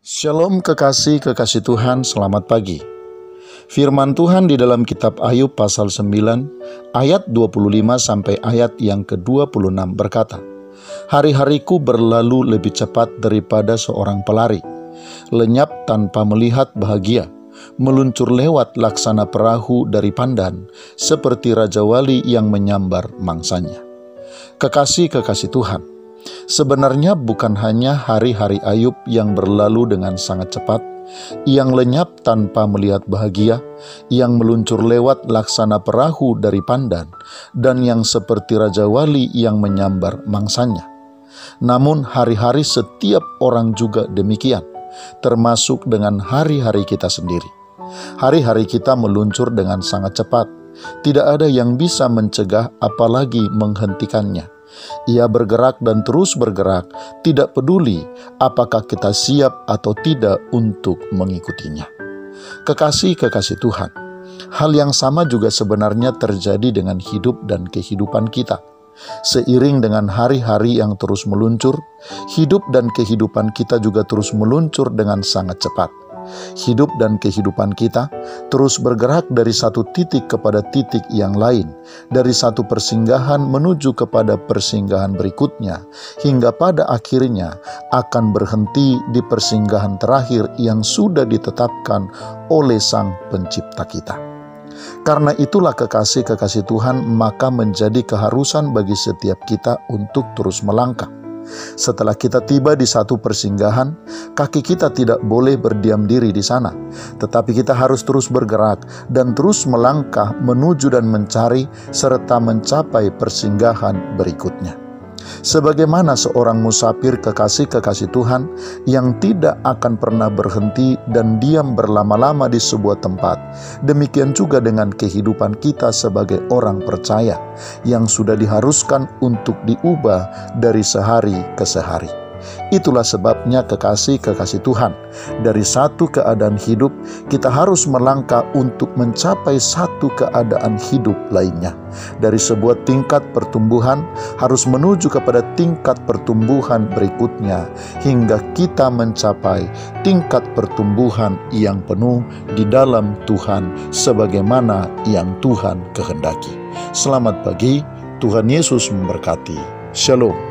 Shalom kekasih Tuhan, selamat pagi. Firman Tuhan di dalam kitab Ayub pasal 9 ayat 25 sampai ayat yang ke-26 berkata, "Hari-hariku berlalu lebih cepat daripada seorang pelari, lenyap tanpa melihat bahagia, meluncur lewat laksana perahu dari pandan, seperti Raja Wali yang menyambar mangsanya." Kekasih Tuhan, sebenarnya bukan hanya hari-hari Ayub yang berlalu dengan sangat cepat, yang lenyap tanpa melihat bahagia, yang meluncur lewat laksana perahu dari pandan, dan yang seperti Raja Wali yang menyambar mangsanya. Namun hari-hari setiap orang juga demikian, termasuk dengan hari-hari kita sendiri. Hari-hari kita meluncur dengan sangat cepat, tidak ada yang bisa mencegah apalagi menghentikannya. Ia bergerak dan terus bergerak, tidak peduli apakah kita siap atau tidak untuk mengikutinya. Kekasih Tuhan, hal yang sama juga sebenarnya terjadi dengan hidup dan kehidupan kita. Seiring dengan hari-hari yang terus meluncur, hidup dan kehidupan kita juga terus meluncur dengan sangat cepat. Hidup dan kehidupan kita terus bergerak dari satu titik kepada titik yang lain, dari satu persinggahan menuju kepada persinggahan berikutnya, hingga pada akhirnya akan berhenti di persinggahan terakhir yang sudah ditetapkan oleh Sang Pencipta kita. Karena itulah kekasih Tuhan, maka menjadi keharusan bagi setiap kita untuk terus melangkah. Setelah kita tiba di satu persinggahan, kaki kita tidak boleh berdiam diri di sana, tetapi kita harus terus bergerak dan terus melangkah menuju dan mencari serta mencapai persinggahan berikutnya. Sebagaimana seorang musafir kekasih Tuhan yang tidak akan pernah berhenti dan diam berlama-lama di sebuah tempat, demikian juga dengan kehidupan kita sebagai orang percaya yang sudah diharuskan untuk diubah dari sehari ke sehari. Itulah sebabnya kekasih Tuhan, dari satu keadaan hidup kita harus melangkah untuk mencapai satu keadaan hidup lainnya. Dari sebuah tingkat pertumbuhan harus menuju kepada tingkat pertumbuhan berikutnya, hingga kita mencapai tingkat pertumbuhan yang penuh di dalam Tuhan sebagaimana yang Tuhan kehendaki. Selamat pagi, Tuhan Yesus memberkati. Shalom.